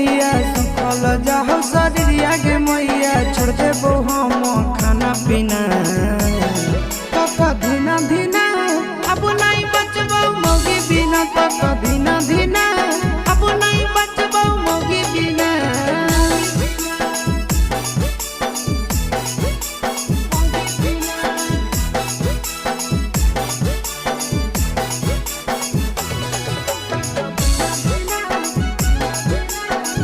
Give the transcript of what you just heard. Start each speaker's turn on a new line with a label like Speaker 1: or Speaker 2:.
Speaker 1: भैया सुखल जाहो शरीरिया गे मैया छोड़ देबो हम खाना पीना धीना धीना अब नहीं बचबो मौगी बिना धीना धीना